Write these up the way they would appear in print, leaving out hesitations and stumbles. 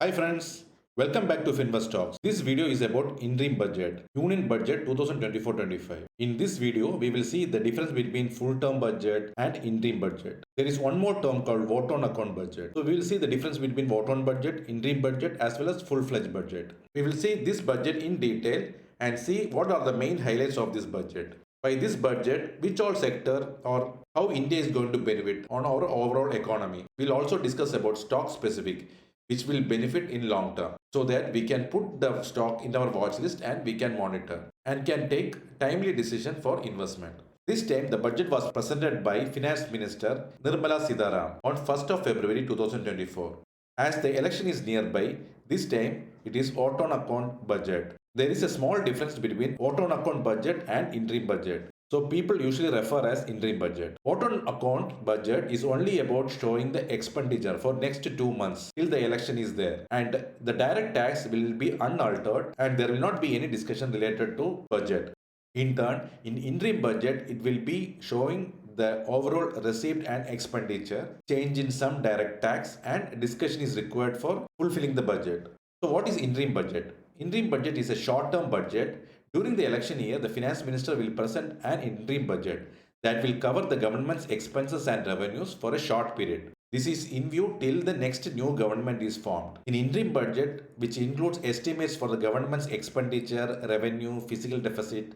Hi friends, welcome back to FinveStocks. This video is about interim budget, Union Budget 2024-25. In this video, we will see the difference between full-term budget and interim budget. There is one more term called vote on account budget. So we will see the difference between vote on budget, interim budget as well as full-fledged budget. We will see this budget in detail and see what are the main highlights of this budget. By this budget, which all sector or how India is going to benefit on our overall economy. We'll also discuss about stock specific, which will benefit in long term, so that we can put the stock in our watch list and we can monitor and can take timely decision for investment. This time the budget was presented by Finance Minister Nirmala Sitharam on 1st of February 2024. As the election is nearby, this time it is vote on account budget. There is a small difference between vote on account budget and interim budget. So people usually refer as interim budget. Vote on account budget is only about showing the expenditure for next 2 months till the election is there, and the direct tax will be unaltered and there will not be any discussion related to budget. In turn, in interim budget, it will be showing the overall receipt and expenditure, change in some direct tax, and discussion is required for fulfilling the budget. So what is interim budget? Interim budget is a short-term budget. During the election year, the finance minister will present an interim budget that will cover the government's expenses and revenues for a short period. This is in view till the next new government is formed. In interim budget, which includes estimates for the government's expenditure, revenue, fiscal deficit,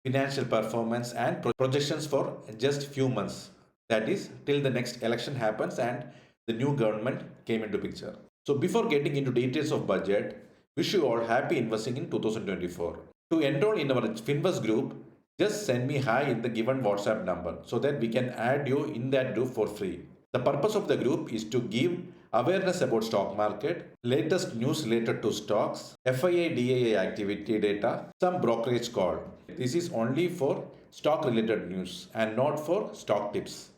financial performance and projections for just few months. That is till the next election happens and the new government came into picture. So before getting into details of budget, wish you all happy investing in 2024. To enroll in our Finvest group, just send me hi in the given WhatsApp number so that we can add you in that group for free. The purpose of the group is to give awareness about stock market, latest news related to stocks, FII DII activity data, some brokerage call. This is only for stock related news and not for stock tips.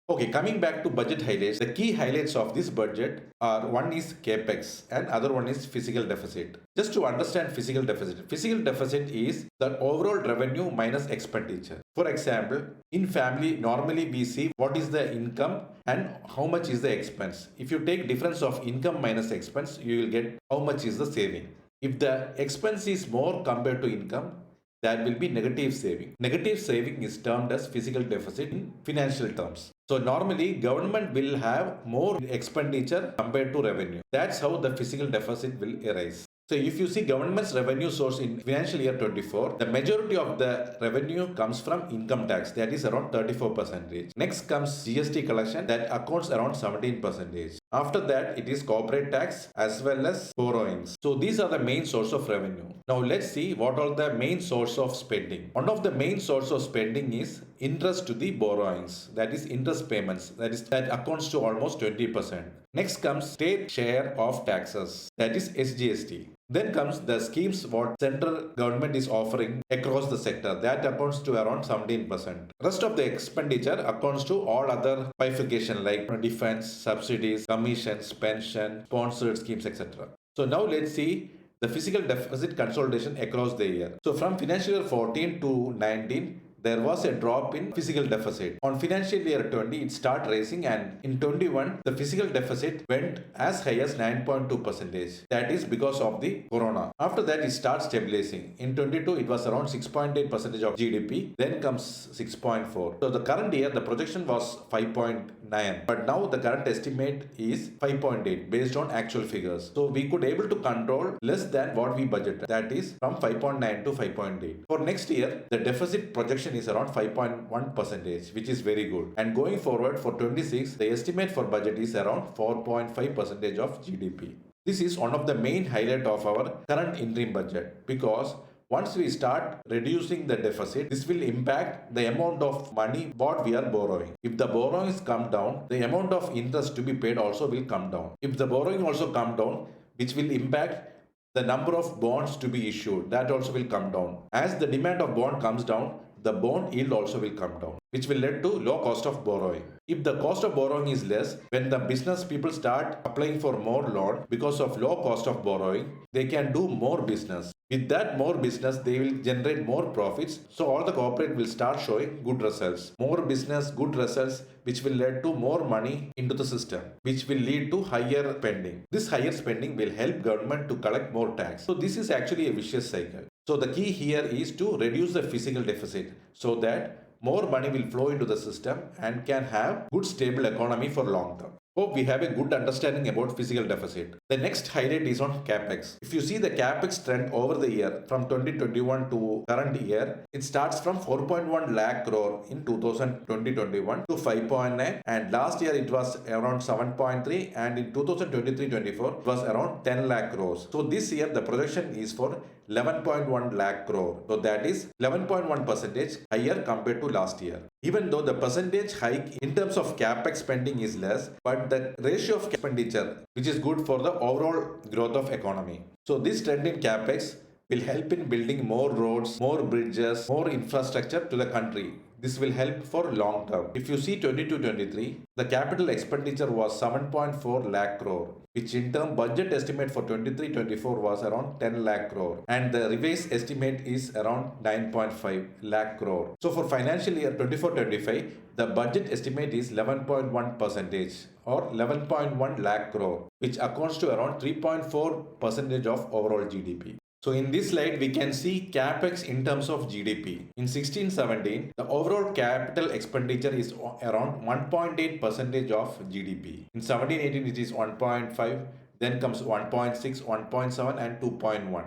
Okay, coming back to budget highlights, the key highlights of this budget are one is capex and other one is fiscal deficit. Just to understand fiscal deficit is the overall revenue minus expenditure. For example, in family, normally we see what is the income and how much is the expense. If you take difference of income minus expense, you will get how much is the saving. If the expense is more compared to income, that will be negative saving. Negative saving is termed as fiscal deficit in financial terms. So normally government will have more expenditure compared to revenue. That's how the fiscal deficit will arise. So if you see government's revenue source in financial year 24, the majority of the revenue comes from income tax, that is around 34%. Next comes GST collection, that accounts around 17%. After that, it is corporate tax as well as borrowings. So these are the main source of revenue. Now let's see what are the main source of spending. One of the main source of spending is interest to the borrowings, that is interest payments, that accounts to almost 20%. Next comes state share of taxes, that is SGST. Then comes the schemes what central government is offering across the sector, that accounts to around 17%. Rest of the expenditure accounts to all other bifurcation like defense, subsidies, commissions, pension, sponsored schemes, etc. So now let's see the fiscal deficit consolidation across the year. So from financial year 14 to 19, there was a drop in fiscal deficit. On financial year 20, it started rising, and in 21, the fiscal deficit went as high as 9.2%. That is because of the corona. After that, it starts stabilizing. In 22, it was around 6.8% of GDP. Then comes 6.4. So the current year, the projection was 5.9. But now the current estimate is 5.8 based on actual figures. So we could able to control less than what we budgeted. That is from 5.9 to 5.8. For next year, the deficit projection is around 5.1%, which is very good. And going forward for 26, the estimate for budget is around 4.5% of GDP. This is one of the main highlight of our current interim budget, because once we start reducing the deficit, this will impact the amount of money what we are borrowing. If the borrowings come down, the amount of interest to be paid also will come down. If the borrowing also come down, which will impact the number of bonds to be issued, that also will come down. As the demand of bond comes down, the bond yield also will come down, which will lead to low cost of borrowing. If the cost of borrowing is less, when the business people start applying for more loan because of low cost of borrowing, they can do more business. With that more business, they will generate more profits. So all the corporate will start showing good results. More business, good results, which will lead to more money into the system, which will lead to higher spending. This higher spending will help government to collect more tax. So this is actually a vicious cycle. So the key here is to reduce the fiscal deficit so that more money will flow into the system and can have good stable economy for long term. Hope we have a good understanding about fiscal deficit. The next highlight is on capex. If you see the capex trend over the year from 2021 to current year, it starts from 4.1 lakh crore in 2020-21 to 5.9, and last year it was around 7.3, and in 2023-24 it was around 10 lakh crores. So this year the projection is for 11.1 lakh crore. So that is 11.1% higher compared to last year. Even though the percentage hike in terms of capex spending is less, but the ratio of expenditure, which is good for the overall growth of economy. So this trend in capex will help in building more roads, more bridges, more infrastructure to the country. This will help for long term. If you see 22-23, the capital expenditure was 7.4 lakh crore, which in term budget estimate for 23-24 was around 10 lakh crore, and the revised estimate is around 9.5 lakh crore. So for financial year 24-25, the budget estimate is 11.1% or 11.1 lakh crore, which accounts to around 3.4% of overall GDP. So in this slide, we can see capex in terms of GDP. In 16-17, the overall capital expenditure is around 1.8% of GDP. In 17-18, it is 1.5, then comes 1.6, 1.7 and 2.1.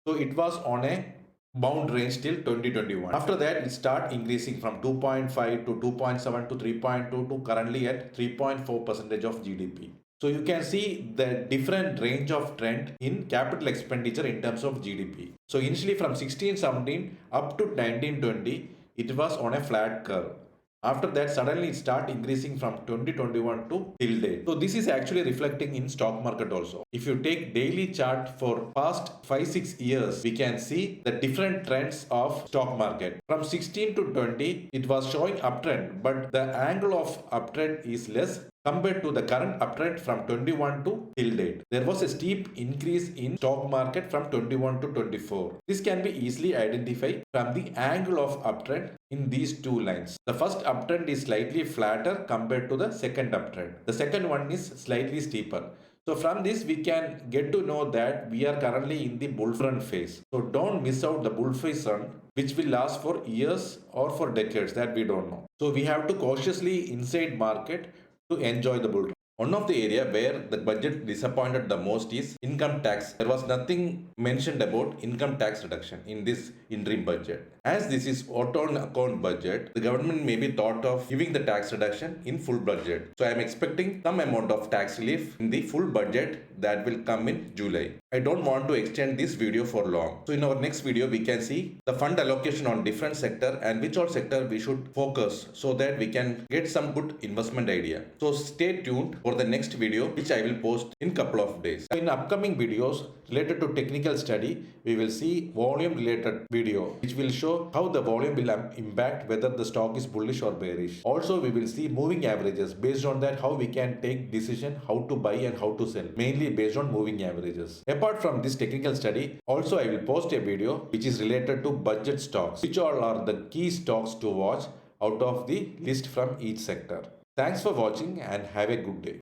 So it was on a bound range till 2021. After that, it start increasing from 2.5 to 2.7 to 3.2 to currently at 3.4% of GDP. So you can see the different range of trend in capital expenditure in terms of GDP. So initially from 16-17 up to 19-20, it was on a flat curve. After that, suddenly it start increasing from 2021 to till date. So this is actually reflecting in stock market also. If you take daily chart for past 5-6 years, we can see the different trends of stock market. From 16 to 20, it was showing uptrend, but the angle of uptrend is less compared to the current uptrend from 21 to till date. There was a steep increase in stock market from 21 to 24. This can be easily identified from the angle of uptrend in these two lines. The first uptrend is slightly flatter compared to the second uptrend. The second one is slightly steeper. So from this we can get to know that we are currently in the bull run phase. So don't miss out the bull phase run, which will last for years or for decades, that we don't know. So we have to cautiously inside market to enjoy the bull run. One of the area where the budget disappointed the most is income tax. There was nothing mentioned about income tax reduction in this interim budget. As this is auto account budget, the government may be thought of giving the tax reduction in full budget. So I am expecting some amount of tax relief in the full budget that will come in July. I don't want to extend this video for long. So in our next video, we can see the fund allocation on different sector and which all sector we should focus so that we can get some good investment idea. So stay tuned for the next video, which I will post in couple of days. In upcoming videos related to technical study, we will see volume related video, which will show how the volume will impact whether the stock is bullish or bearish. Also, we will see moving averages. Based on that, how we can take decision how to buy and how to sell, mainly based on moving averages. Apart from this technical study, also I will post a video which is related to budget stocks, which all are the key stocks to watch out of the list from each sector. Thanks for watching and have a good day.